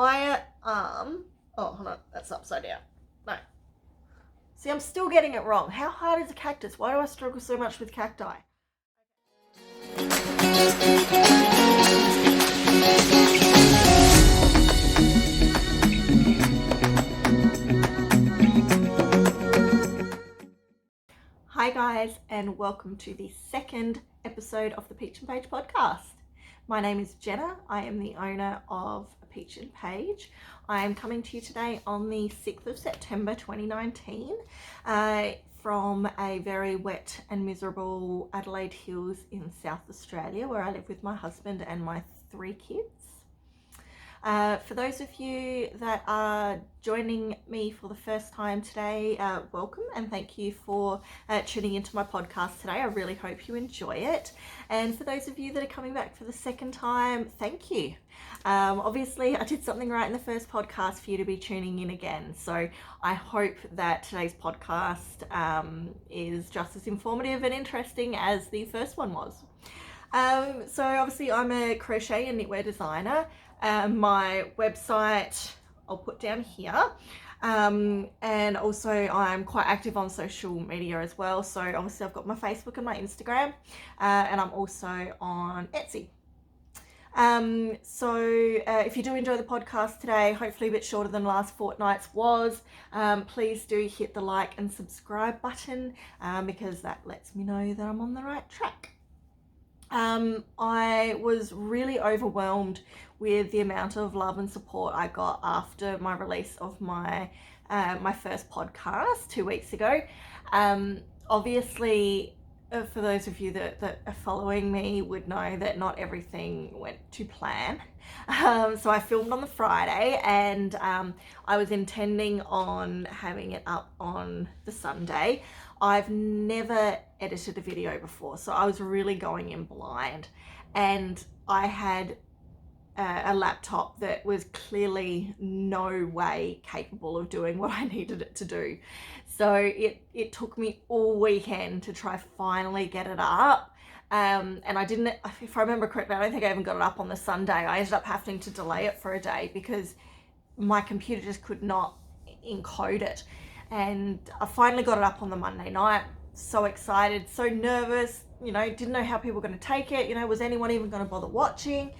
Oh, hold on, that's upside down. No. See, I'm still getting it wrong. How hard is a cactus? Why do I struggle so much with cacti? Hi guys, and welcome to the second episode of the Peach&Paige Podcast. My name is Jenna. I am the owner of Peach&Paige. I am coming to you today on the 6th of September 2019 from a very wet and miserable Adelaide Hills in South Australia, where I live with my husband and my 3 kids. For those of you that are joining me for the first time today, welcome and thank you for tuning into my podcast today. I really hope you enjoy it. And for those of you that are coming back for the second time, thank you. Obviously, I did something right in the first podcast for you to be tuning in again. So I hope that today's podcast is just as informative and interesting as the first one was. So obviously I'm a crochet and knitwear designer. My website I'll put down here, and also I'm quite active on social media as well. So obviously I've got my Facebook and my Instagram, and I'm also on Etsy. If you do enjoy the podcast today, hopefully a bit shorter than last fortnight's was, please do hit the like and subscribe button, because that lets me know that I'm on the right track. I was really overwhelmed with the amount of love and support I got after my release of my first podcast 2 weeks ago. Obviously, for those of you that are following me would know that not everything went to plan. So I filmed on the Friday, and I was intending on having it up on the Sunday. I've never edited a video before, so I was really going in blind, and I had a laptop that was clearly no way capable of doing what I needed it to do. So it took me all weekend to try finally get it up. And I didn't, if I remember correctly, I don't think I even got it up on the Sunday. I ended up having to delay it for a day because my computer just could not encode it. And I finally got it up on the Monday night. So excited, so nervous, didn't know how people were going to take it. Was anyone even going to bother watching?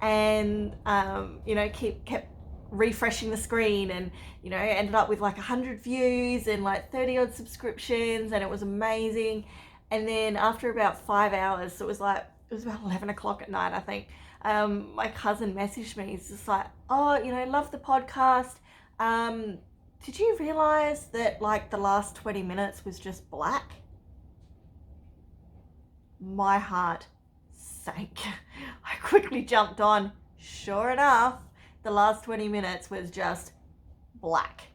And, kept refreshing the screen, and, ended up with like 100 views and like 30 odd subscriptions, and it was amazing. And then after about 5 hours, so it was about 11 o'clock at night, I think, my cousin messaged me. He's just like, oh, love the podcast. Did you realize that like the last 20 minutes was just black? My heart sank. I quickly jumped on. Sure enough, the last 20 minutes was just black.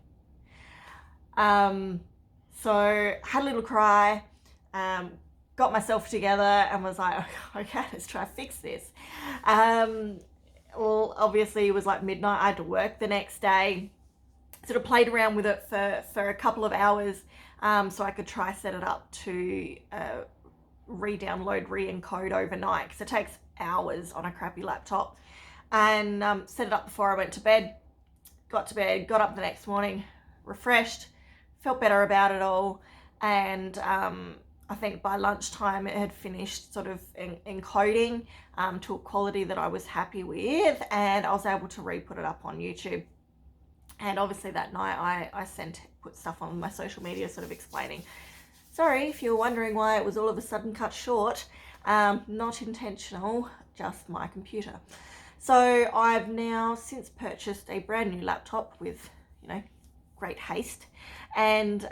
So had a little cry, got myself together and was like, okay, let's try to fix this. Well, obviously it was like midnight. I had to work the next day. Sort of played around with it for a couple of hours, so I could try set it up to re-download, re-encode overnight, because it takes hours on a crappy laptop. And set it up before I went to bed. Got to bed, got up the next morning, refreshed, felt better about it all, and I think by lunchtime it had finished sort of encoding to a quality that I was happy with, and I was able to re-put it up on YouTube. And obviously that night I put stuff on my social media sort of explaining, sorry if you're wondering why it was all of a sudden cut short, not intentional, just my computer. So I've now since purchased a brand new laptop with, great haste. And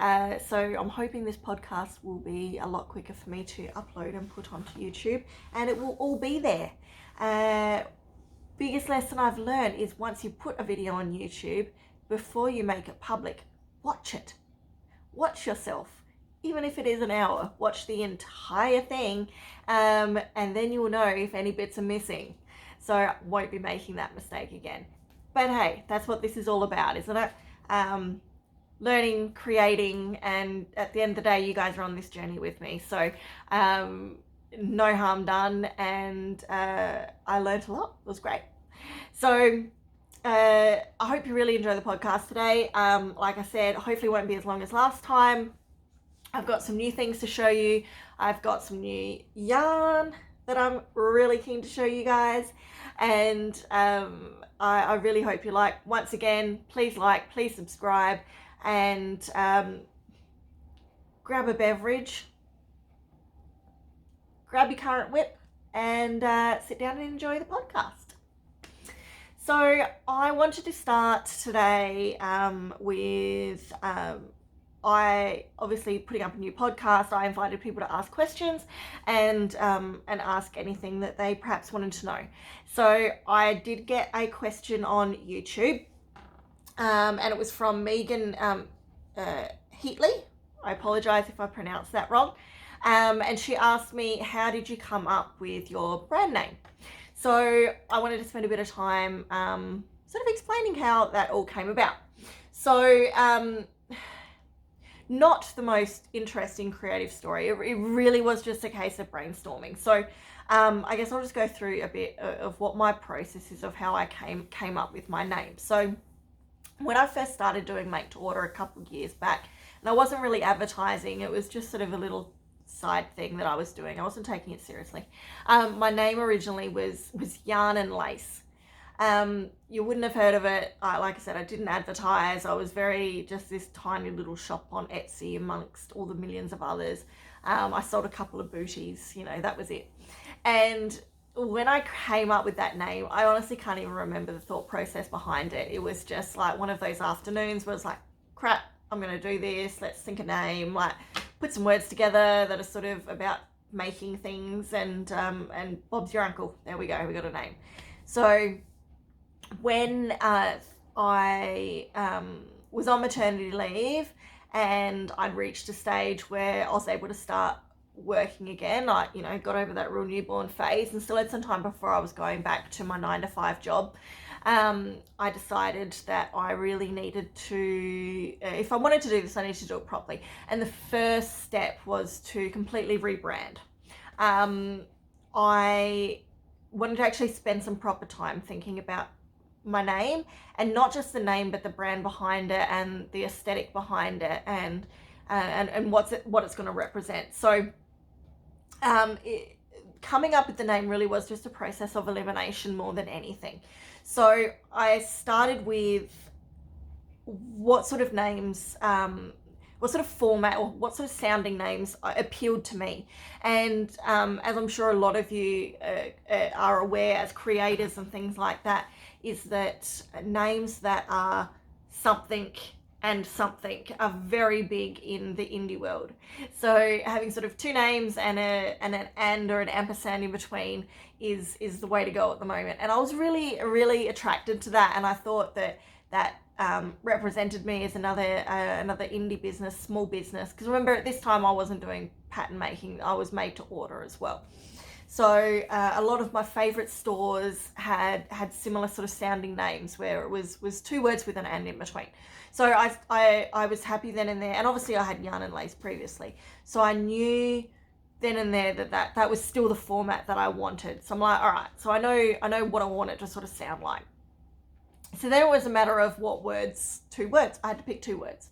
so I'm hoping this podcast will be a lot quicker for me to upload and put onto YouTube, and it will all be there. Biggest lesson I've learned is once you put a video on YouTube, before you make it public, watch it. Watch yourself. Even if it is an hour, watch the entire thing, and then you'll know if any bits are missing. So I won't be making that mistake again. But hey, that's what this is all about, isn't it? Learning, creating, and at the end of the day, you guys are on this journey with me. So no harm done, and I learned a lot. It was great. So I hope you really enjoy the podcast today. Like I said, hopefully it won't be as long as last time. I've got some new things to show you. I've got some new yarn that I'm really keen to show you guys. And I really hope you like. Once again, please subscribe, and grab a beverage, grab your current whip, and sit down and enjoy the podcast. So I wanted to start today with I obviously putting up a new podcast. I invited people to ask questions and ask anything that they perhaps wanted to know. So I did get a question on YouTube, and it was from Megan Heatley. I apologize if I pronounced that wrong. And she asked me, how did you come up with your brand name? So I wanted to spend a bit of time sort of explaining how that all came about. So not the most interesting creative story. It really was just a case of brainstorming. So I guess I'll just go through a bit of what my process is of how I came up with my name. So when I first started doing make to order a couple of years back, and I wasn't really advertising, it was just sort of a little side thing that I was doing. I wasn't taking it seriously. My name originally was Yarn and Lace. You wouldn't have heard of it. Like I said, I didn't advertise. I was very just this tiny little shop on Etsy amongst all the millions of others. I sold a couple of booties, that was it. And when I came up with that name, I honestly can't even remember the thought process behind it. It was just like one of those afternoons where it's like, crap, I'm going to do this. Let's think a name, like put some words together that are sort of about making things, and Bob's your uncle. There we go. We got a name. So when I was on maternity leave and I'd reached a stage where I was able to start working again, I got over that real newborn phase and still had some time before I was going back to my 9-to-5 job. I decided that I really needed to, if I wanted to do this, I needed to do it properly. And the first step was to completely rebrand. I wanted to actually spend some proper time thinking about my name, and not just the name, but the brand behind it and the aesthetic behind it, and what it's going to represent. So coming up with the name really was just a process of elimination more than anything. So I started with what sort of names, what sort of format or what sort of sounding names appealed to me. And as I'm sure a lot of you are aware as creators and things like that, is that names that are something and something are very big in the indie world. So having sort of two names and an and or an ampersand in between is the way to go at the moment. And I was really attracted to that, and I thought that represented me as another indie business, small business. Because remember, at this time I wasn't doing pattern making, I was made to order as well. So a lot of my favorite stores had similar sort of sounding names where it was two words with an and in between. So I was happy then and there, and obviously I had Yarn and Lace previously, so I knew then and there that was still the format that I wanted. So I'm like, all right, so I know what I want it to sort of sound like. So then it was a matter of what words, 2 words. I had to pick 2 words.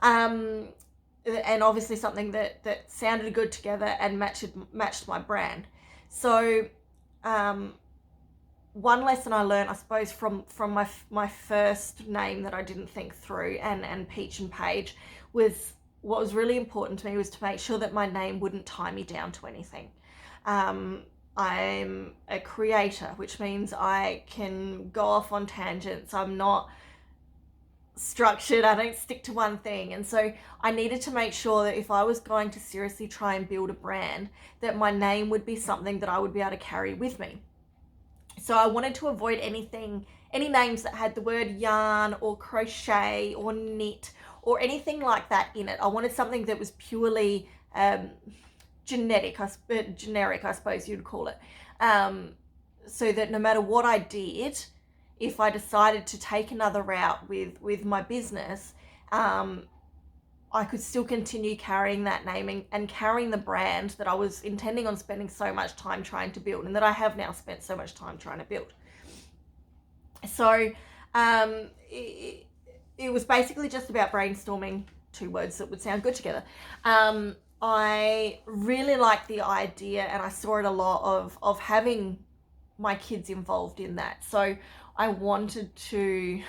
And obviously something that sounded good together and matched my brand. So one lesson I learned, I suppose, from my first name that I didn't think through, and Peach&Paige, was what was really important to me was to make sure that my name wouldn't tie me down to anything. I'm a creator, which means I can go off on tangents. I'm not structured. I don't stick to one thing. And so I needed to make sure that if I was going to seriously try and build a brand, that my name would be something that I would be able to carry with me. So I wanted to avoid any names that had the word yarn or crochet or knit or anything like that in it. I wanted something that was purely generic, I suppose you'd call it. So that no matter what I did, if I decided to take another route with my business, I could still continue carrying that name and carrying the brand that I was intending on spending so much time trying to build, and that I have now spent so much time trying to build. So It was basically just about brainstorming 2 words that would sound good together. I really liked the idea, and I saw it a lot of having my kids involved in that. So I wanted to,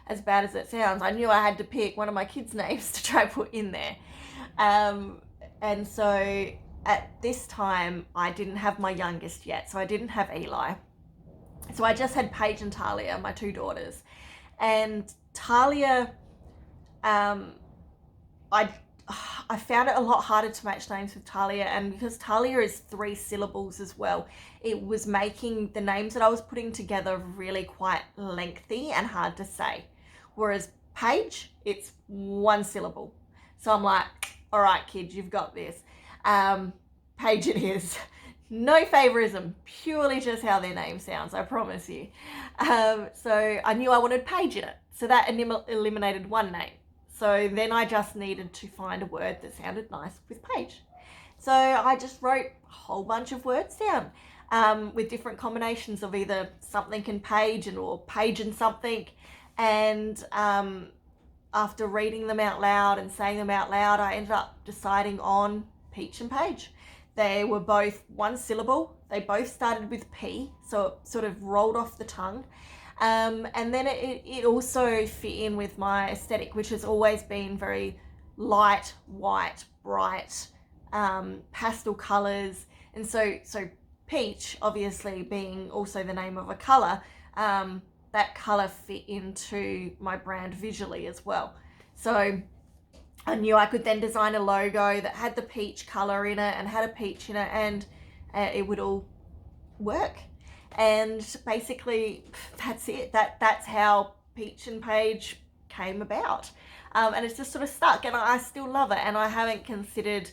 as bad as it sounds, I knew I had to pick one of my kids' names to try put in there. And so at this time, I didn't have my youngest yet, so I didn't have Eli. So I just had Paige and Talia, my 2 daughters. And Talia, I found it a lot harder to match names with Talia, and because Talia is 3 syllables as well, it was making the names that I was putting together really quite lengthy and hard to say. Whereas Paige, it's 1 syllable. So I'm like, all right, kids, you've got this. Paige it is. No favorism, purely just how their name sounds, I promise you. So I knew I wanted Paige in it. So that eliminated 1 name. So then I just needed to find a word that sounded nice with Paige. So I just wrote a whole bunch of words down with different combinations of either something and Paige or Paige and something. And after reading them out loud and saying them out loud, I ended up deciding on Peach and Paige. They were both 1 syllable. They both started with P, so it sort of rolled off the tongue. And then it also fit in with my aesthetic, which has always been very light, white, bright, pastel colors. And so peach, obviously being also the name of a color, that color fit into my brand visually as well. So I knew I could then design a logo that had the peach color in it and had a peach in it, and it would all work. And basically that's it. That's how Peach and Paige came about. And it's just sort of stuck, and I still love it, and I haven't considered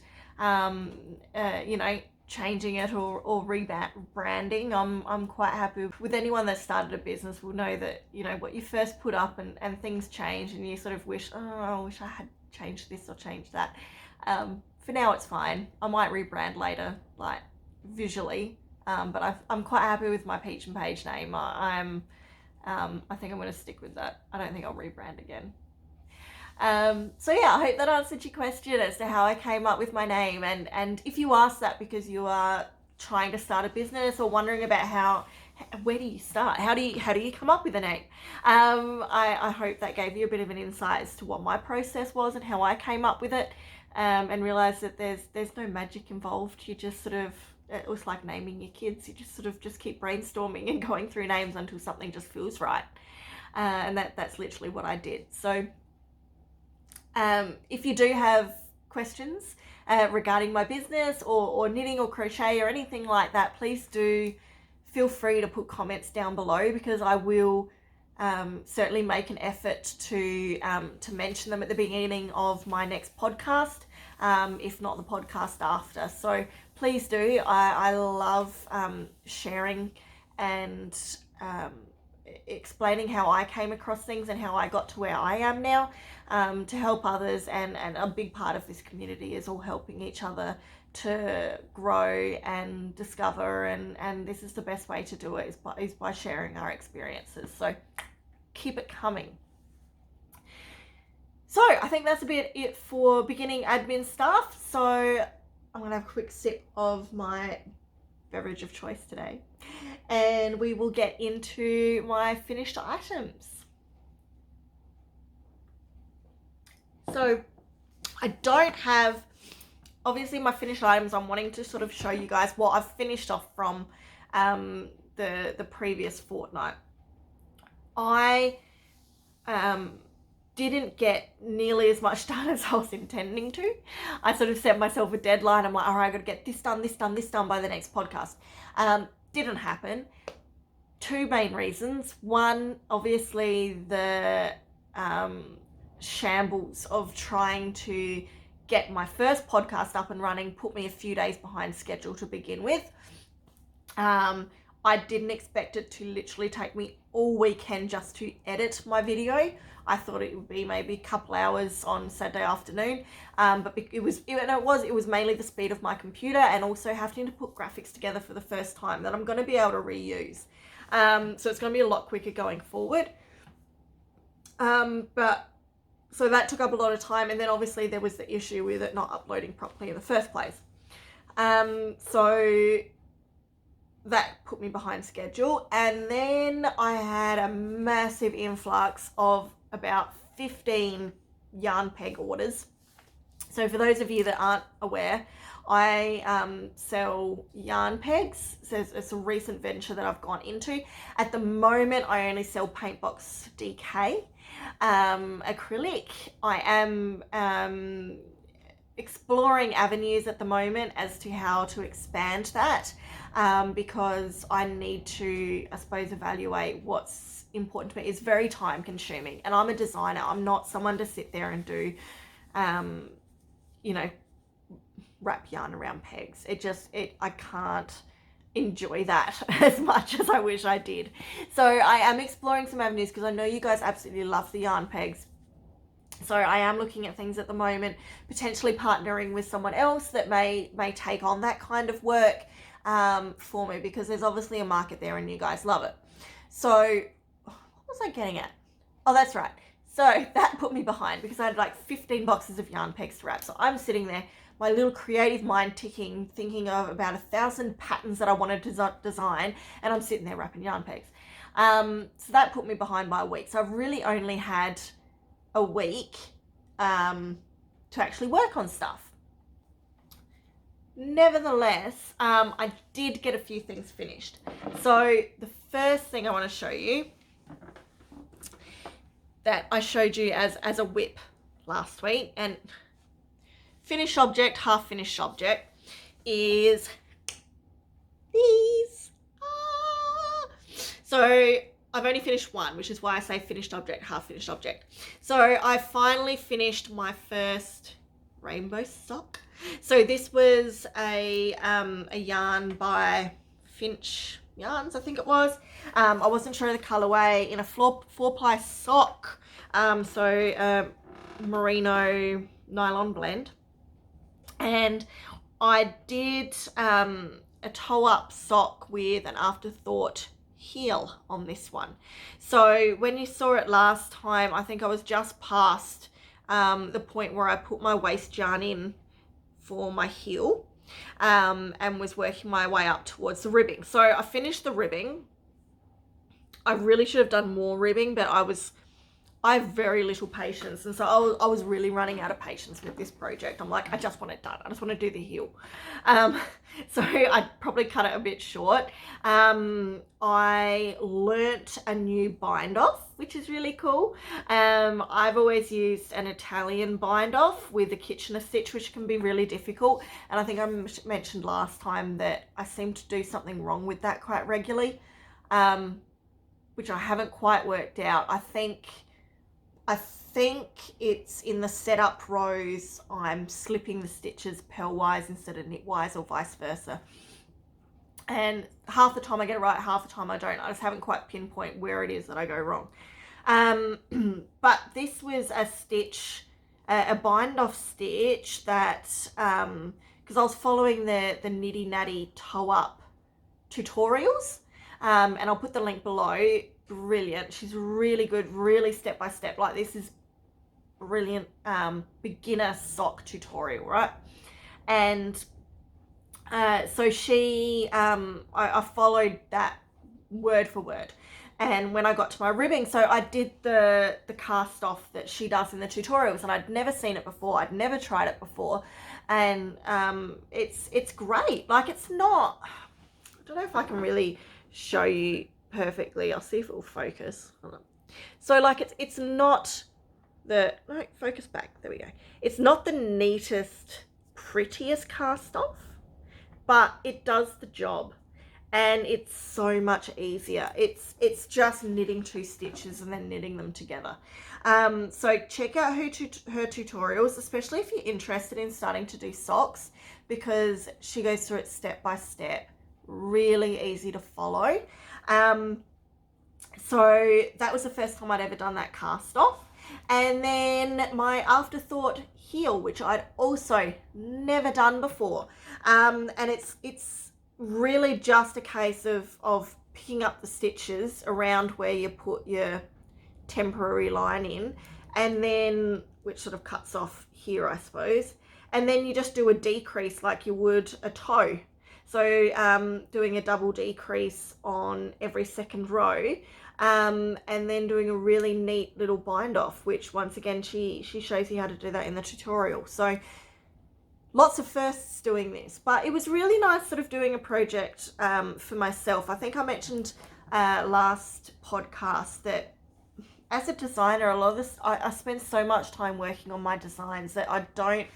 changing it or rebranding. I'm quite happy with anyone that started a business will know that, what you first put up and things change, and you sort of wish, I wish I had changed this or changed that. For now it's fine. I might rebrand later, like visually. But I'm quite happy with my Peach and Paige name. I think I'm going to stick with that. I don't think I'll rebrand again. So yeah, I hope that answered your question as to how I came up with my name. And if you ask that because you are trying to start a business or wondering about where do you start? How do you come up with a name? I hope that gave you a bit of an insight as to what my process was and how I came up with it. And realized that there's no magic involved. You just sort of, it was like naming your kids. You just sort of just keep brainstorming and going through names until something just feels right. And that's literally what I did. So if you do have questions regarding my business or knitting or crochet or anything like that, please do feel free to put comments down below, because I will certainly make an effort to mention them at the beginning of my next podcast, if not the podcast after. So please do. I love sharing and explaining how I came across things and how I got to where I am now, to help others, and a big part of this community is all helping each other to grow and discover, and this is the best way to do it is by sharing our experiences. So keep it coming. So I think that's a bit it for beginning admin stuff. So I'm gonna have a quick sip of my beverage of choice today, and we will get into my finished items. So I don't have, obviously, my finished items. I'm wanting to sort of show you guys what I've finished off from the previous fortnight. I didn't get nearly as much done as I was intending to. I sort of set myself a deadline. I'm like, all right, I got to get this done by the next podcast. Didn't happen. 2 main reasons. One, obviously the shambles of trying to get my first podcast up and running put me a few days behind schedule to begin with. I didn't expect it to literally take me all weekend just to edit my video. I thought it would be maybe a couple hours on Saturday afternoon, but it was mainly the speed of my computer and also having to put graphics together for the first time that I'm going to be able to reuse. So it's going to be a lot quicker going forward. But so that took up a lot of time, and then obviously there was the issue with it not uploading properly in the first place. So that put me behind schedule, and then I had a massive influx of about 15 yarn peg orders. So for those of you that aren't aware, I sell yarn pegs. So it's a recent venture that I've gone into. At the moment, I only sell paint box DK, acrylic. I am exploring avenues at the moment as to how to expand that, because I need to, I suppose, evaluate what's important to me. It's very time consuming, and I'm a designer. I'm not someone to sit there and do, wrap yarn around pegs. I can't enjoy that as much as I wish I did. So I am exploring some avenues because I know you guys absolutely love the yarn pegs. So I am looking at things at the moment, potentially partnering with someone else that may take on that kind of work for me, because there's obviously a market there and you guys love it. So what was I getting at? Oh, that's right. So that put me behind because I had like 15 boxes of yarn pegs to wrap. So I'm sitting there, my little creative mind ticking, thinking of about 1,000 patterns that I wanted to design, and I'm sitting there wrapping yarn pegs. So that put me behind by a week. So I've really only had a week to actually work on stuff. Nevertheless, I did get a few things finished. So the first thing I want to show you, that I showed you as a whip last week, and finished object, half finished object, is these. So I've only finished one, which is why I say finished object, half finished object. So I finally finished my first rainbow sock. So this was a yarn by Finch Yarns, I think it was. I wasn't sure of the colorway, in a four ply sock. So merino nylon blend. And I did a toe up sock with an afterthought heel on this one. So when you saw it last time, I think I was just past the point where I put my waist yarn in for my heel, and was working my way up towards the ribbing. So I finished the ribbing. I really should have done more ribbing, but I have very little patience, and so I was really running out of patience with this project. I'm like, I just want it done. I just want to do the heel. So I probably cut it a bit short. I learnt a new bind off, which is really cool. I've always used an Italian bind off with a Kitchener stitch, which can be really difficult. And I think I mentioned last time that I seem to do something wrong with that quite regularly, which I haven't quite worked out. I think it's in the setup rows, I'm slipping the stitches purlwise instead of knitwise, or vice versa. And half the time I get it right, half the time I don't. I just haven't quite pinpoint where it is that I go wrong. But this was a stitch, a bind off stitch that, because I was following the Nitty Natty toe up tutorials, and I'll put the link below. Brilliant. She's really good, really step by step. Like, this is brilliant beginner sock tutorial, right? And so she, I followed that word for word. And when I got to my ribbing, so I did the cast off that she does in the tutorials, and I'd never seen it before. I'd never tried it before. And it's great. Like, it's not, I don't know if I can really show you perfectly. I'll see if it will focus. Hold on. So like it's not no, focus back. There we go. It's not the neatest, prettiest cast off, but it does the job, and it's so much easier. It's just knitting 2 stitches and then knitting them together. So check out her tutorials, especially if you're interested in starting to do socks, because she goes through it step by step. Really easy to follow. So that was the first time I'd ever done that cast off. And then my afterthought heel, which I'd also never done before. And it's really just a case of picking up the stitches around where you put your temporary line in, and then, which sort of cuts off here, I suppose, and then you just do a decrease like you would a toe. So doing a double decrease on every second row, and then doing a really neat little bind off, which once again she shows you how to do that in the tutorial. So lots of firsts doing this, but it was really nice sort of doing a project for myself. I think I mentioned last podcast that as a designer, a lot of this, I spend so much time working on my designs that I don't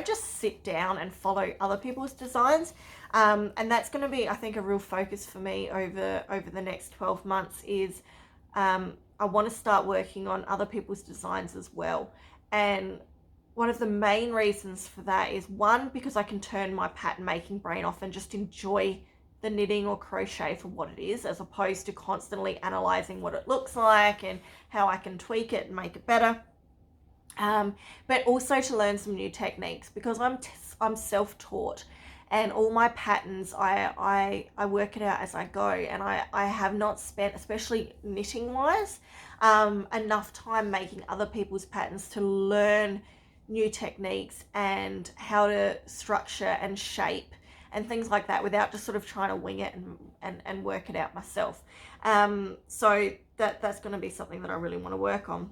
just sit down and follow other people's designs. And that's going to be, I think, a real focus for me over the next 12 months is I want to start working on other people's designs as well. And one of the main reasons for that is, one, because I can turn my pattern making brain off and just enjoy the knitting or crochet for what it is, as opposed to constantly analyzing what it looks like and how I can tweak it and make it better. But also to learn some new techniques, because I'm self-taught, and all my patterns I work it out as I go, and I have not spent, especially knitting wise, enough time making other people's patterns to learn new techniques and how to structure and shape and things like that without just sort of trying to wing it and work it out myself. So that's going to be something that I really want to work on.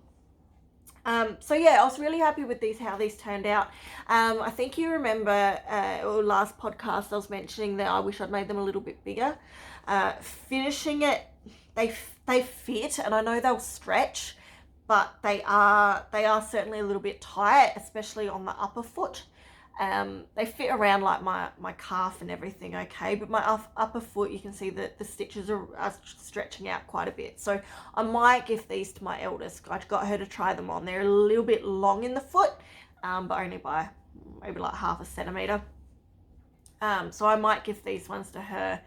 So yeah, I was really happy with how these turned out. I think you remember, or last podcast I was mentioning that I wish I'd made them a little bit bigger. Finishing it, they fit, and I know they'll stretch, but they are certainly a little bit tight, especially on the upper foot. They fit around like my calf and everything okay, but my upper foot, you can see that the stitches are stretching out quite a bit. So I might give these to my eldest. I got her to try them on. They're a little bit long in the foot, but only by maybe like 1/2 centimeter. So I might give these ones to her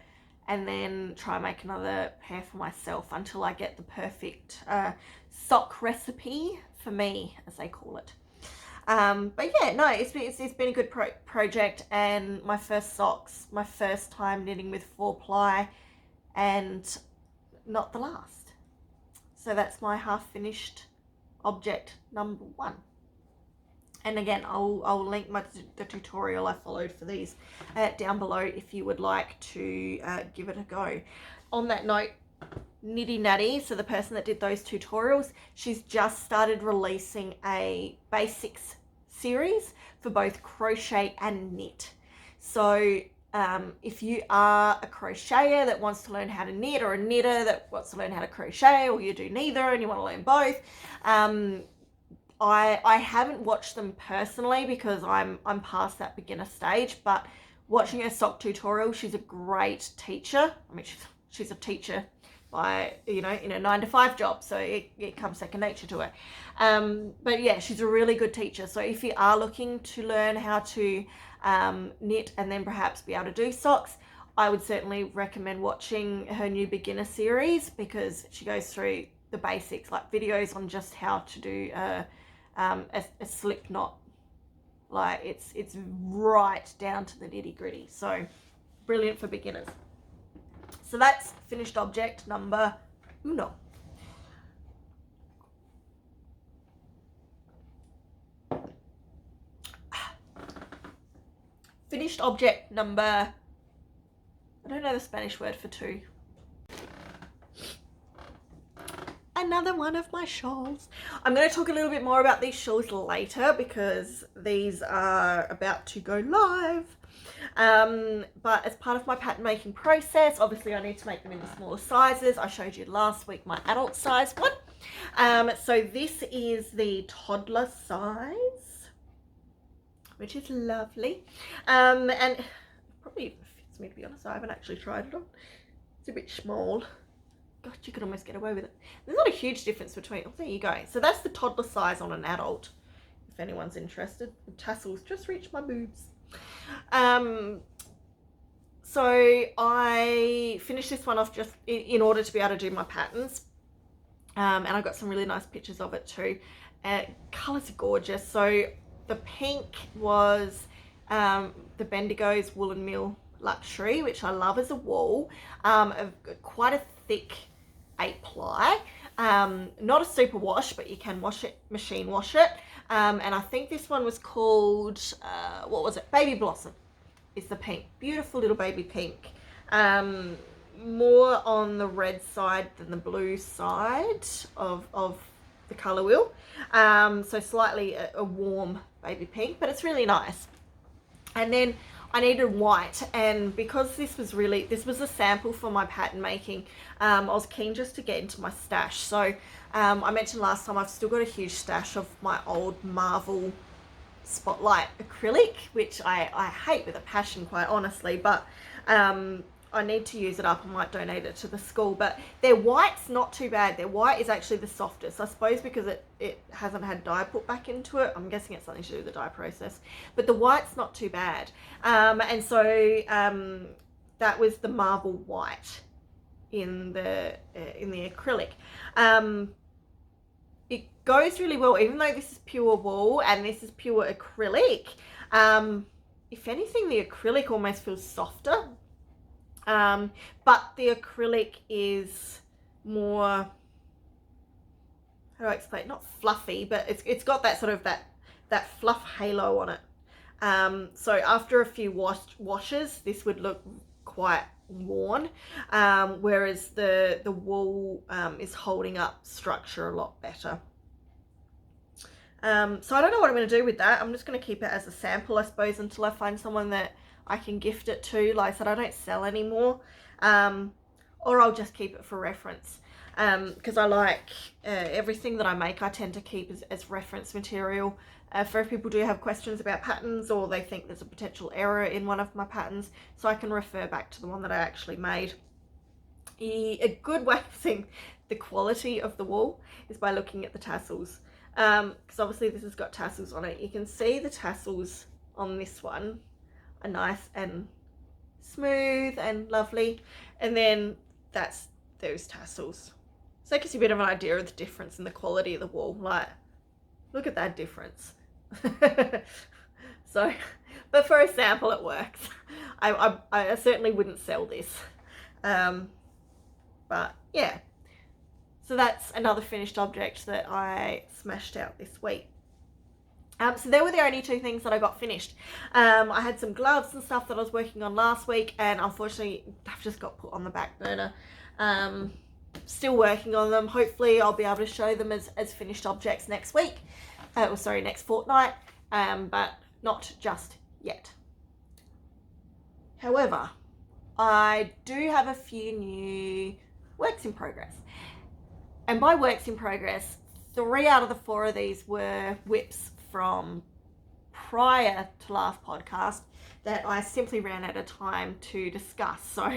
and then try and make another pair for myself until I get the perfect sock recipe for me, as they call it. But yeah, no, it's been a good project, and my first socks, my first time knitting with 4-ply, and not the last. So that's my half-finished object number 1. And again, I'll link the tutorial I followed for these down below if you would like to give it a go. On that note, Nitty Natty, so the person that did those tutorials, she's just started releasing a basics series for both crochet and knit. So if you are a crocheter that wants to learn how to knit, or a knitter that wants to learn how to crochet, or you do neither and you want to learn both, I haven't watched them personally because I'm past that beginner stage, but watching her sock tutorial, she's a great teacher. I mean, she's a teacher by, in a 9-to-5 job, so it comes second nature to her. But yeah, she's a really good teacher. So if you are looking to learn how to knit and then perhaps be able to do socks, I would certainly recommend watching her new beginner series, because she goes through the basics, like videos on just how to do a slip knot. Like it's right down to the nitty gritty. So brilliant for beginners. So that's finished object number 1. Finished object number, I don't know the Spanish word for 2. Another one of my shawls. I'm going to talk a little bit more about these shawls later because these are about to go live. But as part of my pattern making process, obviously I need to make them in the smaller sizes. I showed you last week my adult size one. So this is the toddler size, which is lovely. And it probably even fits me, to be honest. I haven't actually tried it on. It's a bit small. God, you could almost get away with it. There's not a huge difference between, oh, there you go. So that's the toddler size on an adult, if anyone's interested. The tassels just reach my boobs. So I finished this one off just in order to be able to do my patterns. And I got some really nice pictures of it too. Colours are gorgeous. So the pink was the Bendigo's Woolen Mill Luxury, which I love as a wool. Quite a thick 8-ply. Not a super wash, but you can wash it, machine wash it. And I think this one was called, what was it? Baby Blossom is the pink. Beautiful little baby pink. More on the red side than the blue side of the colour wheel. So slightly a warm baby pink, but it's really nice. And then I needed white, and because this was a sample for my pattern making, I was keen just to get into my stash. So I mentioned last time I've still got a huge stash of my old Marvel Spotlight acrylic, which I hate with a passion, quite honestly, but I need to use it up. I might donate it to the school. But their white's not too bad. Their white is actually the softest, I suppose, because it hasn't had dye put back into it. I'm guessing it's something to do with the dye process. But the white's not too bad. And so that was the Marvel white in the acrylic. It goes really well, even though this is pure wool and this is pure acrylic. If anything, the acrylic almost feels softer. But the acrylic is more, how do I explain? Not fluffy, but it's got that sort of that fluff halo on it. So after a few washes, this would look quite worn, whereas the wool is holding up structure a lot better. So I don't know what I'm going to do with that. I'm just going to keep it as a sample, I suppose, until I find someone that I can gift it to. Like I said, I don't sell anymore, or I'll just keep it for reference, because I like everything that I make, I tend to keep as reference material for if people do have questions about patterns, or they think there's a potential error in one of my patterns, so I can refer back to the one that I actually made. A good way of seeing the quality of the wool is by looking at the tassels, because obviously this has got tassels on it. You can see the tassels on this one are nice and smooth and lovely, and then that's those tassels. So that gives you a bit of an idea of the difference in the quality of the wool. Like, look at that difference. So, but for a sample it works. I certainly wouldn't sell this, but yeah, so that's another finished object that I smashed out this week. So they were the only two things that I got finished. I had some gloves and stuff that I was working on last week, and unfortunately I've just got put on the back burner. Still working on them. Hopefully I'll be able to show them as finished objects next week. Next fortnight, but not just yet. However, I do have a few new works in progress. And by works in progress, 3 out of the 4 of these were whips from prior to last podcast that I simply ran out of time to discuss. So,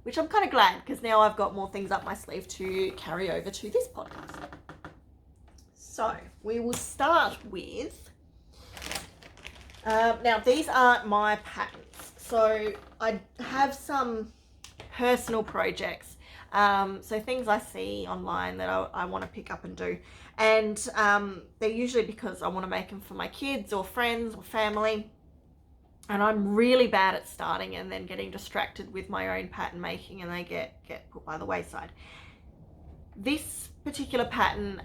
which I'm kind of glad, because now I've got more things up my sleeve to carry over to this podcast. So we will start with, now these aren't my patterns. So I have some personal projects. So things I see online that I want to pick up and do. And they're usually because I want to make them for my kids or friends or family. And I'm really bad at starting and then getting distracted with my own pattern making, and they get put by the wayside. This particular pattern,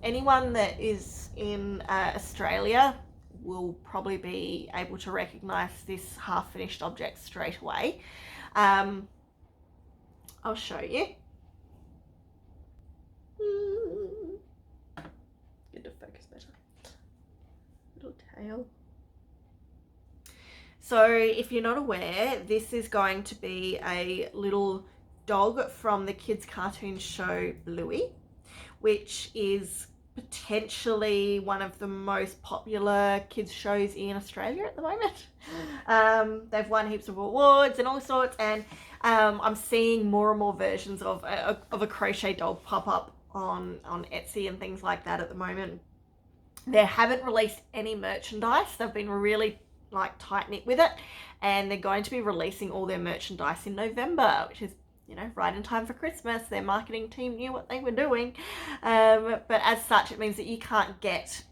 anyone that is in Australia will probably be able to recognize this half-finished object straight away. I'll show you. Get to focus better. Little tail. So if you're not aware, this is going to be a little dog from the kids' cartoon show Bluey, which is potentially one of the most popular kids shows in Australia at the moment. They've won heaps of awards and all sorts, and I'm seeing more and more versions of a crochet dog pop up on Etsy and things like that at the moment. They haven't released any merchandise. They've been really tight-knit with it, and they're going to be releasing all their merchandise in November, which is, right in time for Christmas. Their marketing team knew what they were doing, but as such it means that you can't get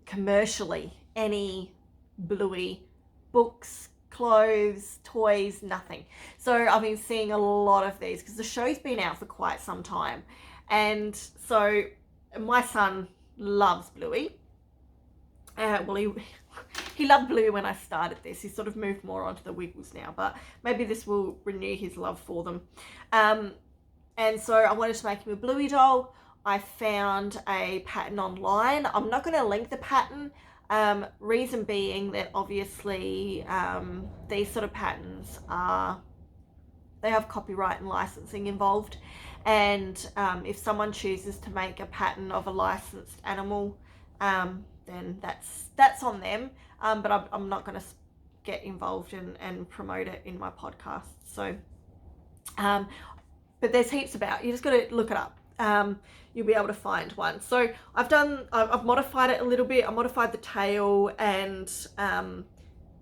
commercially any Bluey books, clothes, toys, nothing. So I've been seeing a lot of these because the show's been out for quite some time, And so my son loves Bluey. He loved Bluey when I started this. He's sort of moved more onto the Wiggles now, but maybe this will renew his love for them. And so I wanted to make him a Bluey doll. I found a pattern online. I'm not going to link the pattern. Reason being that obviously these sort of patterns they have copyright and licensing involved. And if someone chooses to make a pattern of a licensed animal, then that's on them. But I'm not going to get involved and promote it in my podcast. So, but there's heaps about. You just got to look it up. You'll be able to find one. So I've modified it a little bit. I modified the tail, and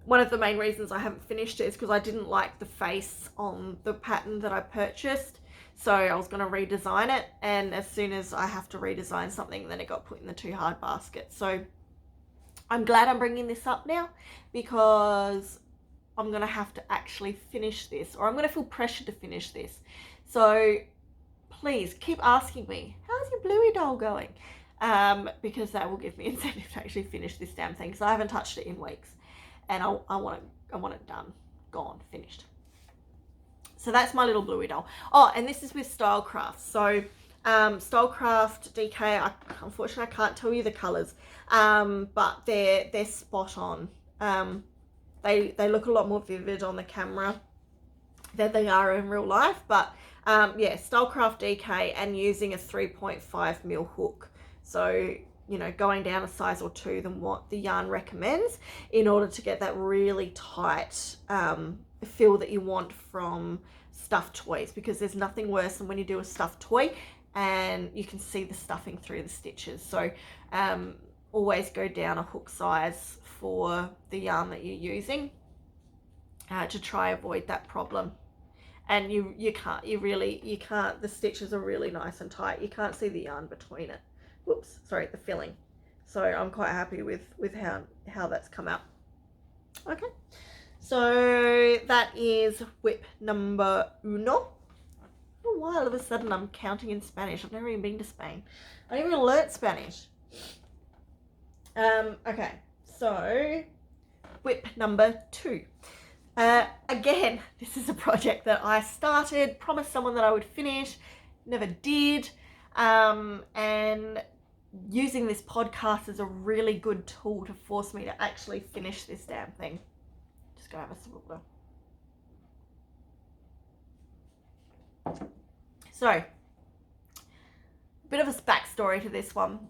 one of the main reasons I haven't finished it is because I didn't like the face on the pattern that I purchased. So I was going to redesign it, and as soon as I have to redesign something, then it got put in the too hard basket. So I'm glad I'm bringing this up now, because I'm going to have to actually finish this, or I'm going to feel pressured to finish this. So please keep asking me, how's your Bluey doll going? Because that will give me incentive to actually finish this damn thing, because I haven't touched it in weeks, and I want it done, gone, finished. So that's my little Bluey doll. Oh, and this is with Stylecraft. So Stylecraft DK, unfortunately I can't tell you the colours, but they're spot on. They look a lot more vivid on the camera than they are in real life, but yeah, Stylecraft DK, and using a 3.5mm hook. So, you know, going down a size or two than what the yarn recommends in order to get that really tight feel that you want from stuffed toys, because there's nothing worse than when you do a stuffed toy and you can see the stuffing through the stitches. So always go down a hook size for the yarn that you're using to try avoid that problem. And you can't, the stitches are really nice and tight. You can't see the yarn between it. Whoops, sorry, the filling. So I'm quite happy with how that's come out. Okay, so that is whip number uno. I don't know why all of a sudden I'm counting in Spanish. I've never even been to Spain. I didn't even learn Spanish. Okay, so whip number 2. Again, this is a project that I started, promised someone that I would finish, never did, and using this podcast is a really good tool to force me to actually finish this damn thing. Just gonna have a sip of water. So, a bit of a backstory to this one.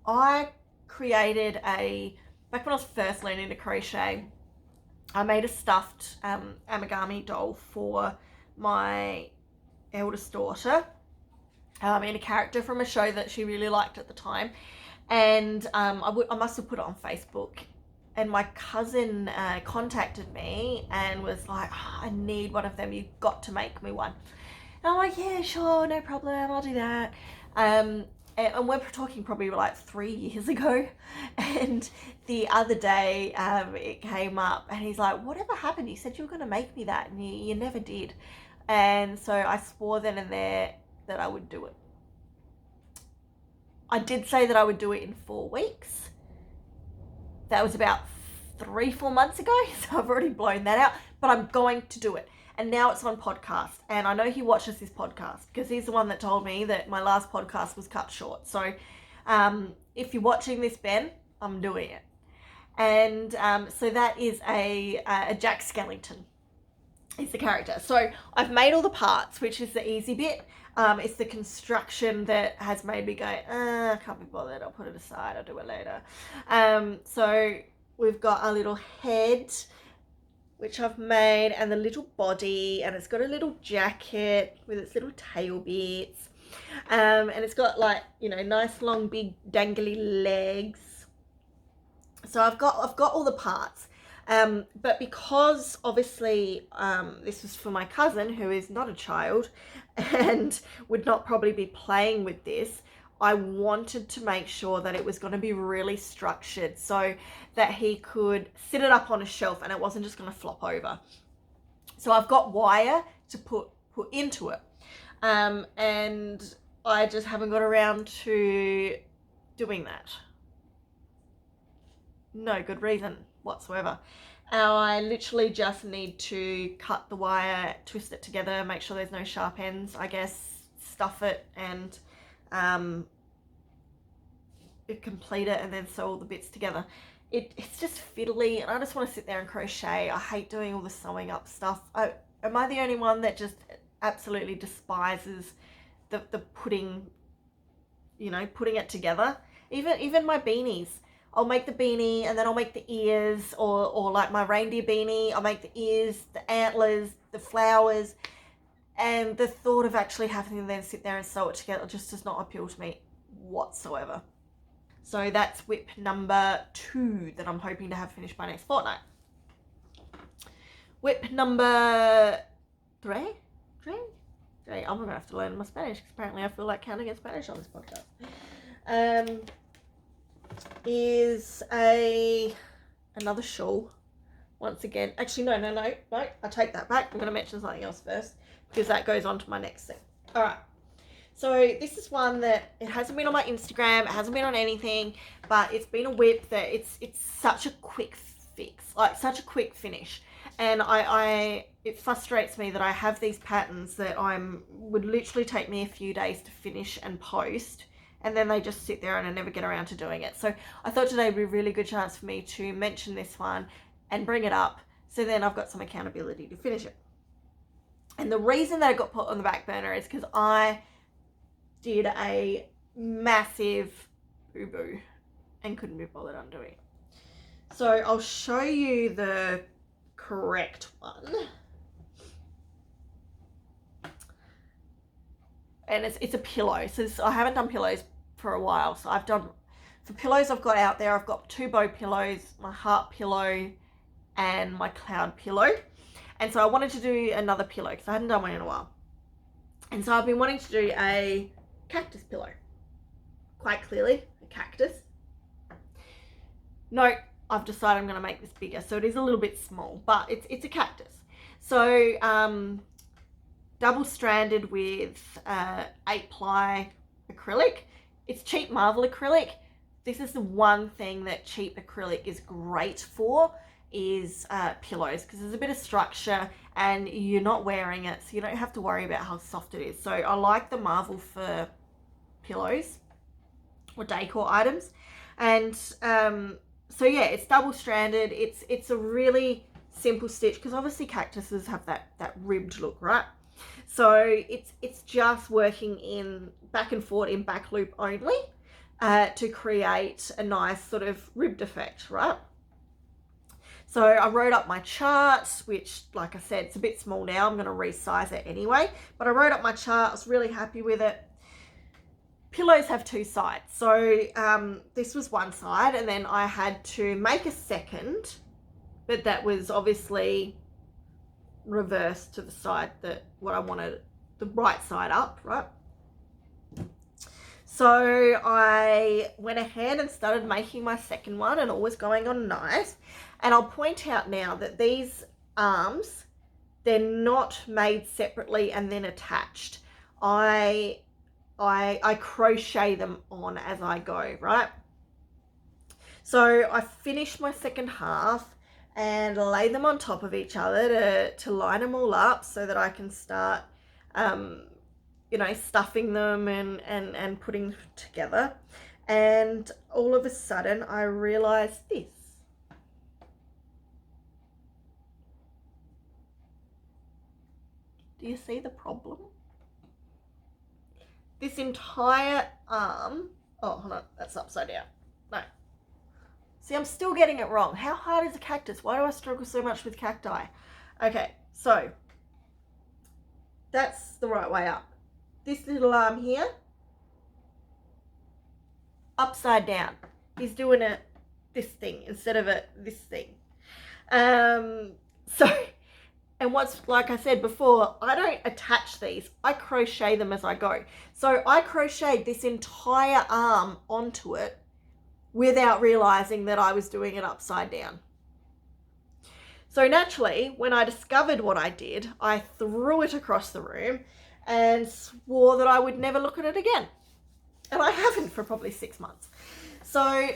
I created back when I was first learning to crochet, I made a stuffed amigami doll for my eldest daughter, and a character from a show that she really liked at the time. And I must have put it on Facebook, and my cousin contacted me and was like, oh, I need one of them, you've got to make me one. And I'm like, yeah, sure, no problem, I'll do that. And we're talking probably like 3 years ago, and the other day it came up, and he's like, whatever happened? You said you were going to make me that, and you never did. And so I swore then and there that I would do it. I did say that I would do it in 4 weeks. That was about 3-4 months ago, so I've already blown that out, but I'm going to do it. And now it's on podcast, and I know he watches this podcast because he's the one that told me that my last podcast was cut short. So if you're watching this, Ben, I'm doing it. And so that is a Jack Skellington. It's the character. So I've made all the parts, which is the easy bit. It's the construction that has made me go, I can't be bothered, I'll put it aside, I'll do it later. So we've got a little head, which I've made, and the little body, and it's got a little jacket with its little tail bits, and it's got, like, you know, nice long big dangly legs. So I've got all the parts, but because obviously this was for my cousin, who is not a child and would not probably be playing with this, I wanted to make sure that it was going to be really structured so that he could sit it up on a shelf and it wasn't just going to flop over. So I've got wire to put into it. And I just haven't got around to doing that. No good reason whatsoever. I literally just need to cut the wire, twist it together, make sure there's no sharp ends, I guess, stuff it and complete it and then sew all the bits together. It's just fiddly and I just want to sit there and crochet. I hate doing all the sewing up stuff. Am I the only one that just absolutely despises the putting it together? Even my beanies. I'll make the beanie and then I'll make the ears, or like my reindeer beanie, I'll make the ears, the antlers, the flowers, and the thought of actually having to then sit there and sew it together just does not appeal to me whatsoever. So that's whip number 2 that I'm hoping to have finished by next fortnight. Whip number 3? I'm going to have to learn my Spanish because apparently I feel like counting in Spanish on this podcast. Is another shawl. Once again, actually no, I take that back. I'm going to mention something else first because that goes on to my next thing. All right. So this is one that it hasn't been on my Instagram, it hasn't been on anything, but it's been a whip that it's such a quick fix, like such a quick finish. And it frustrates me that I have these patterns that would literally take me a few days to finish and post, and then they just sit there and I never get around to doing it. So I thought today would be a really good chance for me to mention this one and bring it up, so then I've got some accountability to finish it. And the reason that it got put on the back burner is because I did a massive boo-boo and couldn't be bothered undoing it. So I'll show you the correct one. And it's a pillow. So I haven't done pillows for a while. So for pillows I've got out there, I've got 2 bow pillows, my heart pillow and my cloud pillow. And so I wanted to do another pillow because I hadn't done one in a while. And so I've been wanting to do a cactus pillow. Quite clearly, a cactus. No, I've decided I'm going to make this bigger. So it is a little bit small, but it's a cactus. So double stranded with 8-ply acrylic. It's cheap Marvel acrylic. This is the one thing that cheap acrylic is great for, is pillows, because there's a bit of structure and you're not wearing it, so you don't have to worry about how soft it is. So I like the Marvel for pillows or decor items. And so yeah, it's double stranded. It's a really simple stitch because obviously cactuses have that ribbed look, right? So it's just working in back and forth in back loop only to create a nice sort of ribbed effect, right? So I wrote up my charts, which, like I said, it's a bit small now. I'm going to resize it anyway. But I wrote up my chart. I was really happy with it. Pillows have 2 sides. So this was one side, and then I had to make a second, but that was obviously reversed to the side that what I wanted, the right side up, right? So I went ahead and started making my second one, and all was going on nice. And I'll point out now that these arms, they're not made separately and then attached. I crochet them on as I go, right? So I finished my second half and lay them on top of each other to line them all up so that I can start, stuffing them and putting them together. And all of a sudden I realized this. Do you see the problem? This entire arm, oh, hold on, that's upside down. No. See, I'm still getting it wrong. How hard is a cactus? Why do I struggle so much with cacti? Okay, so that's the right way up. This little arm here, upside down. He's doing this thing instead of this thing. And what's, like I said before, I don't attach these. I crochet them as I go. So I crocheted this entire arm onto it without realizing that I was doing it upside down. So naturally, when I discovered what I did, I threw it across the room and swore that I would never look at it again. And I haven't for probably 6 months. So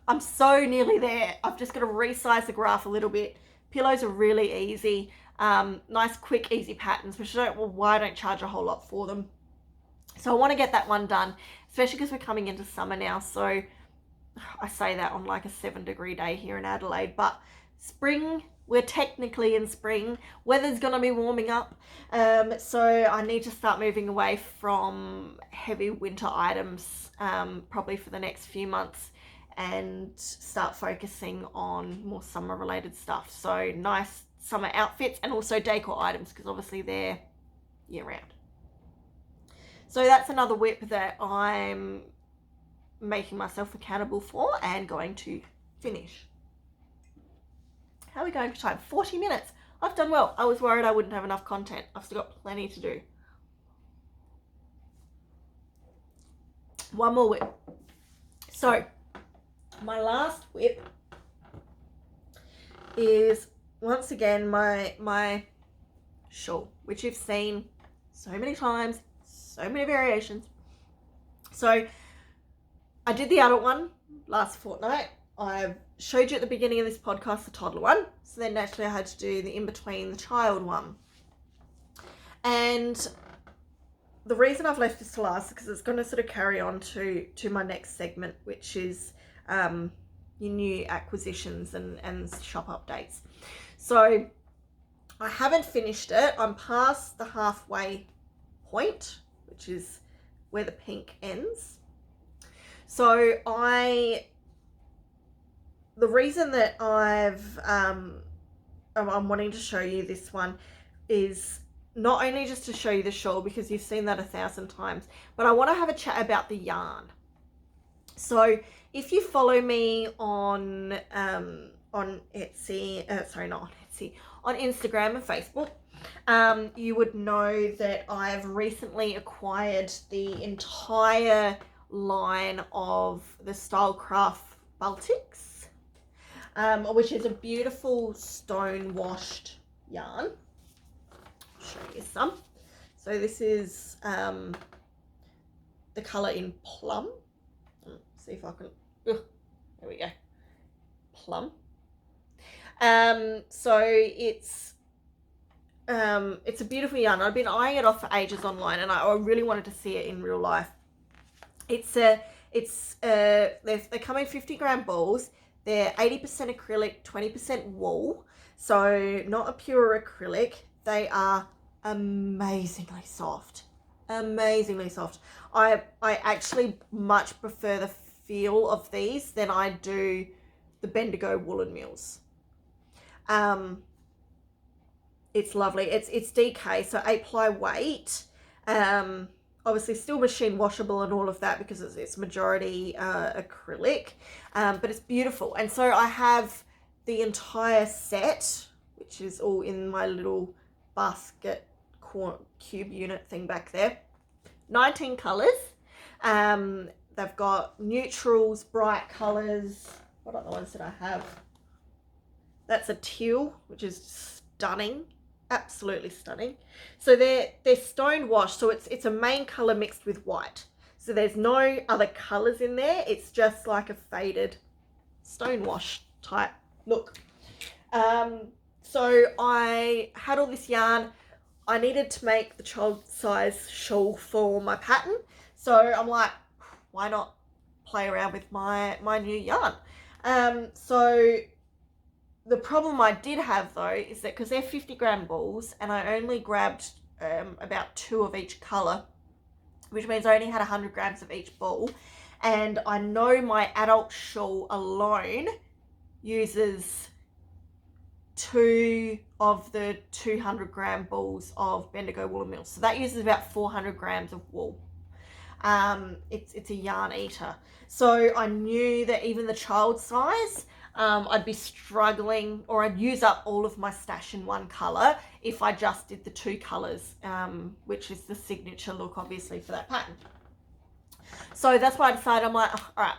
I'm so nearly there. I've just got to resize the graph a little bit. Pillows are really easy. Nice, quick, easy patterns, which why I don't charge a whole lot for them. So I want to get that one done, especially because we're coming into summer now. So I say that on like a 7-degree day here in Adelaide, but spring, we're technically in spring. Weather's going to be warming up. So I need to start moving away from heavy winter items, probably for the next few months, and start focusing on more summer related stuff. So nice summer outfits and also decor items, because obviously they're year round. So that's another whip that I'm making myself accountable for and going to finish. How are we going for time? 40 minutes. I've done well. I was worried I wouldn't have enough content. I've still got plenty to do. One more whip. So my last whip is once again my shawl, which you've seen so many times, so many variations. So I did the adult one last fortnight. I showed you at the beginning of this podcast the toddler one. So then naturally I had to do the in-between, the child one. And the reason I've left this to last is because it's going to sort of carry on to my next segment, which is your new acquisitions and shop updates. So I haven't finished it. I'm past the halfway point, which is where the pink ends. So the reason that I'm wanting to show you this one is not only just to show you the shawl, because you've seen that 1,000 times, but I want to have a chat about the yarn. So if you follow me on Etsy, on Instagram and Facebook, you would know that I've recently acquired the entire line of the Stylecraft Baltics, which is a beautiful stone washed yarn. I'll show you some. So this is the colour in plum. Let's see if I can, there we go, plum. So it's a beautiful yarn. I've been eyeing it off for ages online, and I really wanted to see it in real life. They come in 50-gram balls. They're 80% acrylic, 20% wool. So not a pure acrylic. They are amazingly soft. Amazingly soft. I actually much prefer the feel of these than I do the Bendigo woolen mills. It's lovely. It's DK, so 8-ply weight. Obviously still machine washable and all of that, because it's majority acrylic, but it's beautiful. And so I have the entire set, which is all in my little basket cube unit thing back there. 19 colours. They've got neutrals, bright colours. What are the ones that I have? That's a teal, which is stunning. Absolutely stunning. So they're stone washed, so it's a main color mixed with white. So there's no other colors in there. It's just like a faded stone wash type look. So I had all this yarn. I needed to make the child size shawl for my pattern. So I'm like, why not play around with my new yarn? So the problem I did have though is that because they're 50-gram balls and I only grabbed about 2 of each colour, which means I only had 100 grams of each ball, and I know my adult shawl alone uses 2 of the 200-gram balls of Bendigo woolen mills, so that uses about 400 grams of wool. It's a yarn eater, so I knew that even the child size, I'd be struggling, or I'd use up all of my stash in one colour if I just did the 2 colours, which is the signature look obviously for that pattern. So that's why I decided, I'm like, all right,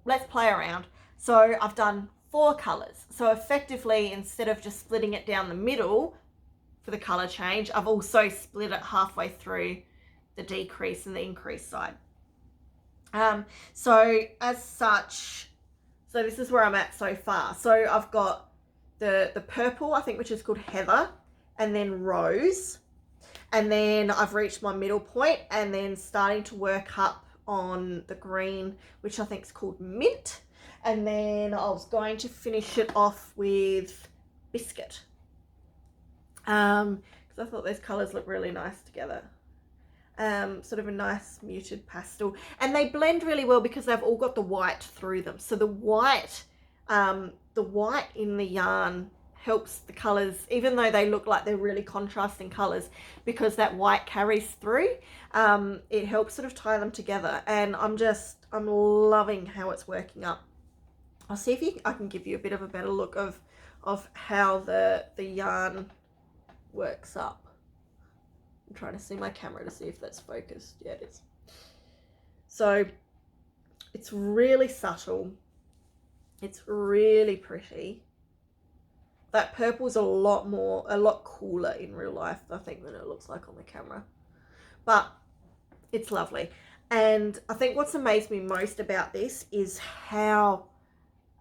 let's play around. So I've done 4 colours. So effectively, instead of just splitting it down the middle, for the color change. I've also split it halfway through the decrease and the increase side. So as such, so this is where I'm at so far. So I've got the purple, I think, which is called Heather, and then Rose, and then I've reached my middle point, and then starting to work up on the green, which I think is called Mint, and then I was going to finish it off with Biscuit, because I thought those colors look really nice together. Sort of a nice muted pastel, and they blend really well because they've all got the white through them. So the white in the yarn helps the colors, even though they look like they're really contrasting colors, because that white carries through. It helps sort of tie them together, and I'm loving how it's working up. I'll see if I can give you a bit of a better look of how the yarn works up. I'm trying to see my camera to see if that's focused. Yeah, it is. So it's really subtle. It's really pretty. That purple's a lot cooler in real life, I think, than it looks like on the camera. But it's lovely. And I think what's amazed me most about this is how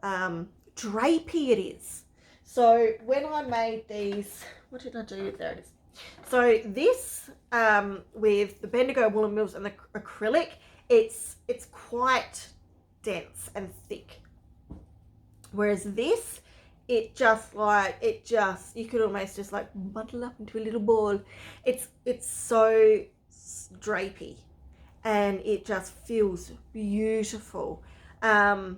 drapey it is. So when I made these, what did I do? There it is. So this, with the Bendigo Woolen Mills and the acrylic, it's quite dense and thick. Whereas this, you could almost just like bundle up into a little ball. It's so drapey, and it just feels beautiful. I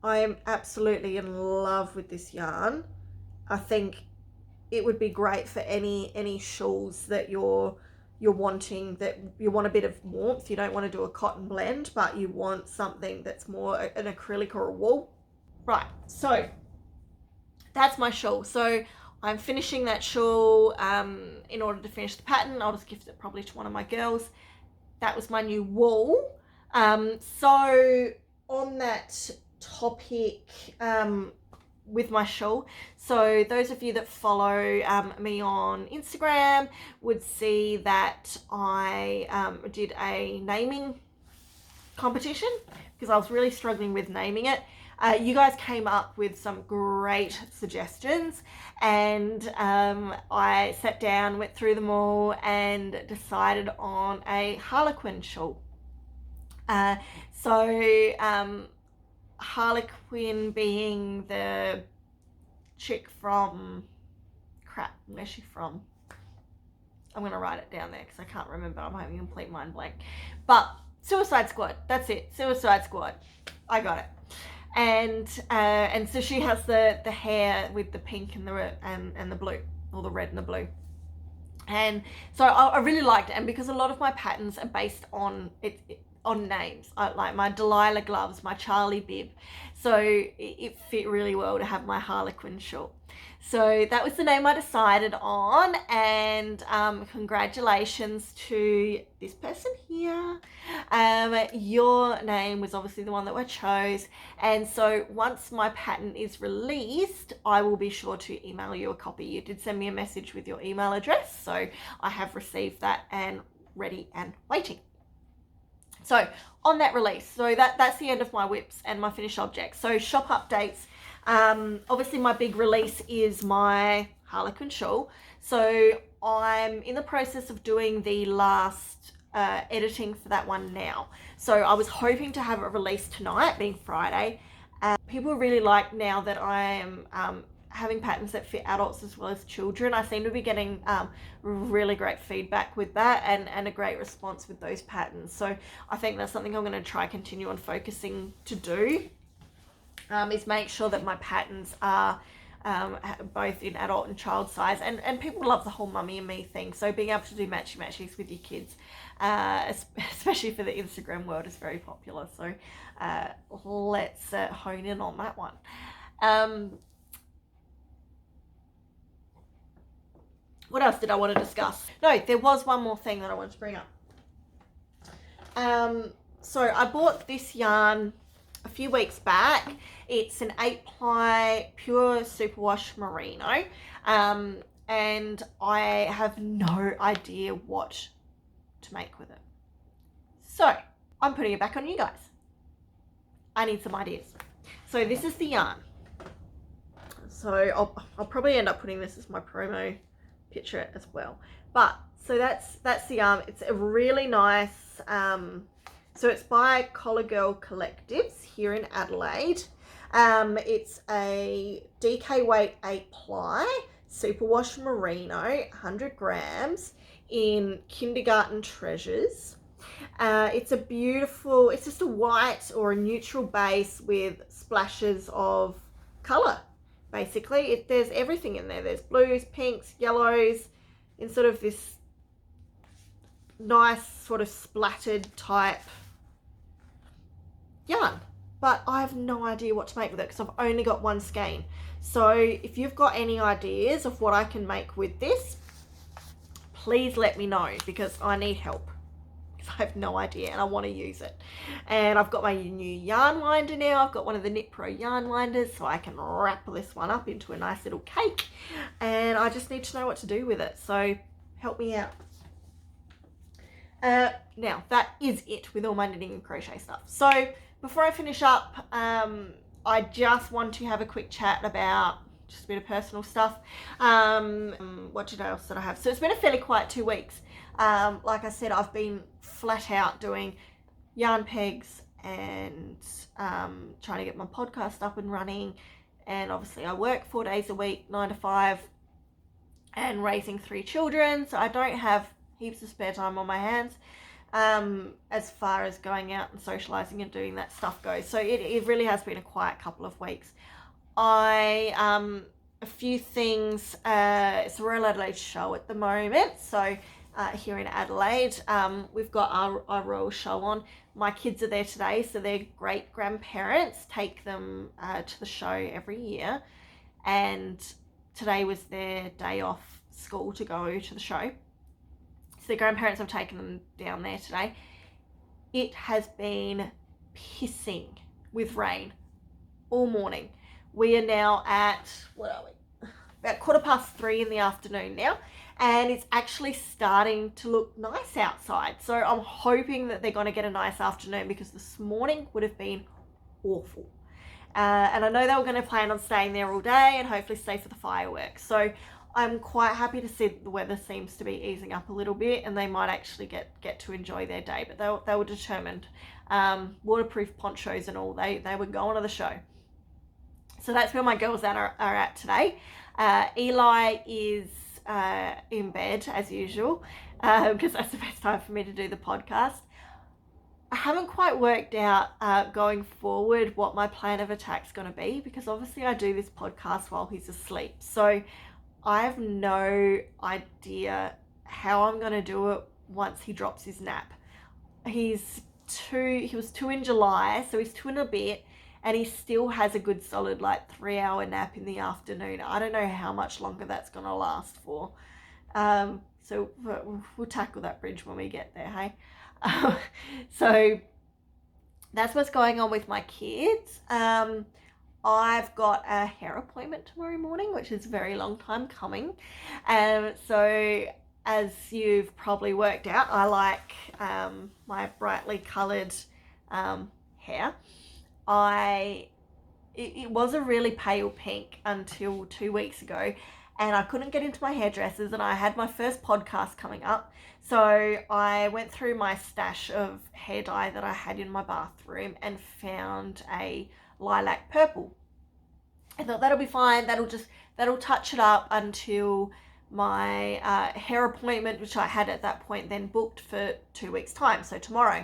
am absolutely in love with this yarn. I think it would be great for any shawls that you're wanting, that you want a bit of warmth. You don't want to do a cotton blend, but you want something that's more an acrylic or a wool. Right, so that's my shawl. So I'm finishing that shawl. In order to finish the pattern, I'll just gift it probably to one of my girls. That was my new wool. So on that topic, with my shawl, so those of you that follow me on Instagram would see that I did a naming competition because I was really struggling with naming it. You guys came up with some great suggestions, and I sat down, went through them all, and decided on a Harlequin shawl. Harlequin being the chick from where's she from? I'm gonna write it down there because I can't remember. I'm having a complete mind blank. But Suicide Squad, that's it. Suicide Squad. I got it. And so she has the hair with the pink and the blue, or the red and the blue. And so I really liked it, and because a lot of my patterns are based on on names, like my Delilah gloves, my Charlie bib, so it fit really well to have my Harlequin shawl. So that was the name I decided on, and congratulations to this person here. Your name was obviously the one that I chose, and so once my pattern is released, I will be sure to email you a copy. You did send me a message with your email address, so I have received that and ready and waiting. So on that release, so that's the end of my whips and my finished objects. So shop updates. Obviously my big release is my Harlequin shawl. So I'm in the process of doing the last editing for that one now. So I was hoping to have it released tonight, being Friday. People really like now that I am having patterns that fit adults as well as children. I seem to be getting really great feedback with that, and a great response with those patterns. So I think that's something I'm going to try continue on focusing to do, is make sure that my patterns are both in adult and child size, and people love the whole mummy and me thing, so being able to do matchy-matchies with your kids, especially for the Instagram world, is very popular. So let's hone in on that one. What else did I want to discuss? No, there was one more thing that I wanted to bring up. So I bought this yarn a few weeks back. It's an 8-ply pure superwash merino. and I have no idea what to make with it. So I'm putting it back on you guys. I need some ideas. So this is the yarn. So I'll probably end up putting this as my promo picture as well. But so that's the yarn. It's a really nice, so it's by Collar Girl Collectives here in Adelaide. It's a DK weight 8 ply, superwash merino, 100 grams in Kindergarten Treasures. It's a beautiful, it's just a white or a neutral base with splashes of colour. Basically, there's everything in there. There's blues, pinks, yellows, in sort of this nice sort of splattered type yarn. But I have no idea what to make with it because I've only got one skein. So if you've got any ideas of what I can make with this, please let me know because I need help. I have no idea and I want to use it. And I've got my new yarn winder now. I've got one of the Knit Pro yarn winders, so I can wrap this one up into a nice little cake. And I just need to know what to do with it. So help me out. Now that is it with all my knitting and crochet stuff. So before I finish up, I just want to have a quick chat about just a bit of personal stuff. What else did I have? So it's been a fairly quiet 2 weeks. Like I said, I've been flat out doing yarn pegs and trying to get my podcast up and running. And obviously I work 4 days a week, 9 to 5, and raising 3 children. So I don't have heaps of spare time on my hands as far as going out and socializing and doing that stuff goes. So it really has been a quiet couple of weeks. A few things, it's a Royal Adelaide show at the moment. So here in Adelaide, we've got our Royal show on. My kids are there today, so their great grandparents take them to the show every year, and today was their day off school to go to the show. So their grandparents have taken them down there today. It has been pissing with rain all morning. We are now at, what are we? About 3:15 in the afternoon now. And it's actually starting to look nice outside. So I'm hoping that they're going to get a nice afternoon because this morning would have been awful. And I know they were going to plan on staying there all day and hopefully stay for the fireworks. So I'm quite happy to see that the weather seems to be easing up a little bit and they might actually get to enjoy their day. But they were determined. Waterproof ponchos and all, they were going to the show. So that's where my girls are at today. Eli is in bed as usual because that's the best time for me to do the podcast. I haven't quite worked out going forward what my plan of attack's going to be because obviously I do this podcast while he's asleep. So I have no idea how I'm going to do it once he drops his nap. He was 2 in July, so he's 2 and a bit. And he still has a good solid 3-hour nap in the afternoon. I don't know how much longer that's going to last for. So we'll tackle that bridge when we get there, hey? So that's what's going on with my kids. I've got a hair appointment tomorrow morning, which is a very long time coming. So as you've probably worked out, I like my brightly coloured hair. It was a really pale pink until 2 weeks ago, and I couldn't get into my hairdressers, and I had my first podcast coming up. So I went through my stash of hair dye that I had in my bathroom and found a lilac purple. I thought that'll be fine. That'll touch it up until my hair appointment, which I had at that point then booked for 2 weeks' time, so tomorrow.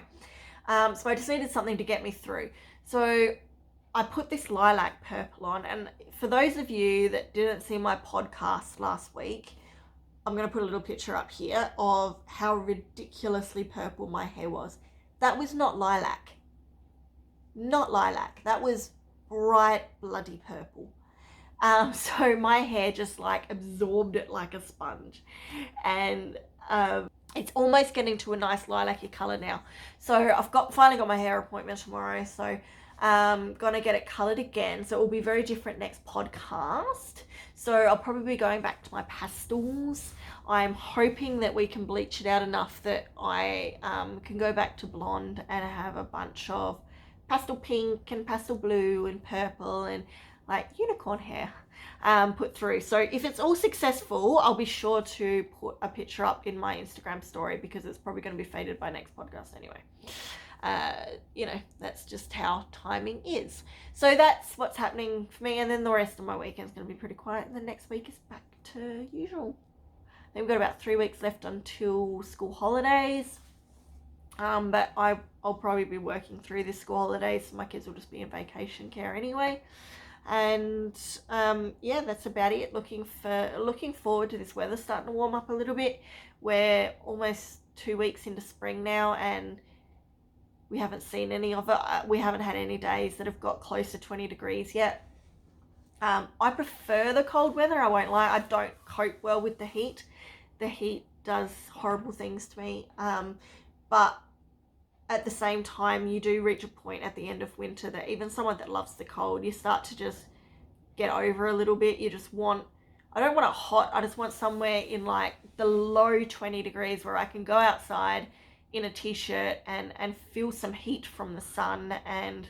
So I just needed something to get me through. So I put this lilac purple on, and for those of you that didn't see my podcast last week, I'm going to put a little picture up here of how ridiculously purple my hair was. That was not lilac. Not lilac. That was bright bloody purple. So my hair just absorbed it like a sponge, and it's almost getting to a nice lilac-y colour now. So I've finally got my hair appointment tomorrow. So Gonna get it colored again, so it will be very different next podcast. So I'll probably be going back to my pastels. I'm hoping that we can bleach it out enough that I can go back to blonde and have a bunch of pastel pink and pastel blue and purple and like unicorn hair put through. So if it's all successful, I'll be sure to put a picture up in my Instagram story, because it's probably going to be faded by next podcast anyway. That's just how timing is. So that's what's happening for me, and then the rest of my weekend's going to be pretty quiet, and the next week is back to usual. Then we've got about 3 weeks left until school holidays, but I'll probably be working through this school holidays, so my kids will just be in vacation care anyway. And that's about it. Looking forward to this weather starting to warm up a little bit. We're almost 2 weeks into spring now, and we haven't seen any of it. We haven't had any days that have got close to 20 degrees yet. I prefer the cold weather, I won't lie. I don't cope well with the heat. The heat does horrible things to me. But at the same time, you do reach a point at the end of winter that even someone that loves the cold, you start to just get over a little bit. I don't want it hot. I just want somewhere in like the low 20 degrees where I can go outside in a t-shirt and feel some heat from the sun and,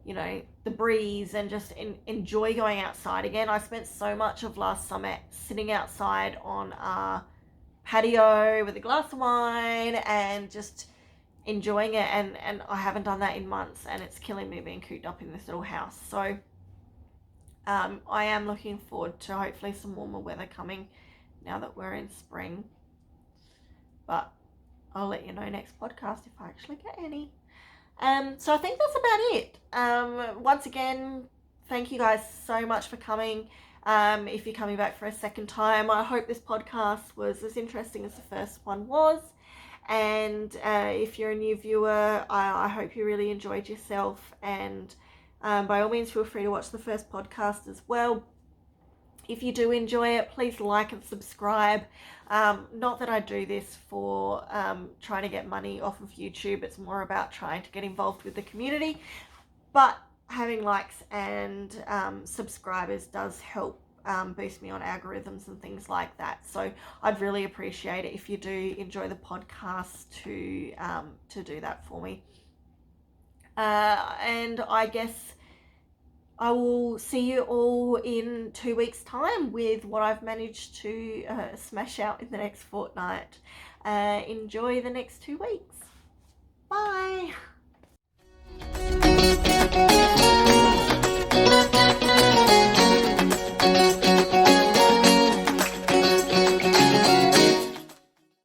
the breeze, and just enjoy going outside again. I spent so much of last summer sitting outside on our patio with a glass of wine and just enjoying it, and I haven't done that in months, and it's killing me being cooped up in this little house. So I am looking forward to hopefully some warmer weather coming now that we're in spring, but I'll let you know next podcast if I actually get any. So I think that's about it. Once again, thank you guys so much for coming. If you're coming back for a second time, I hope this podcast was as interesting as the first one was. And if you're a new viewer, I hope you really enjoyed yourself. And by all means, feel free to watch the first podcast as well. If you do enjoy it, please like and subscribe. Not that I do this for trying to get money off of YouTube. It's more about trying to get involved with the community. But having likes and subscribers does help boost me on algorithms and things like that. So I'd really appreciate it if you do enjoy the podcast to do that for me. And I guess I will see you all in 2 weeks' time with what I've managed to smash out in the next fortnight. Enjoy the next 2 weeks. Bye.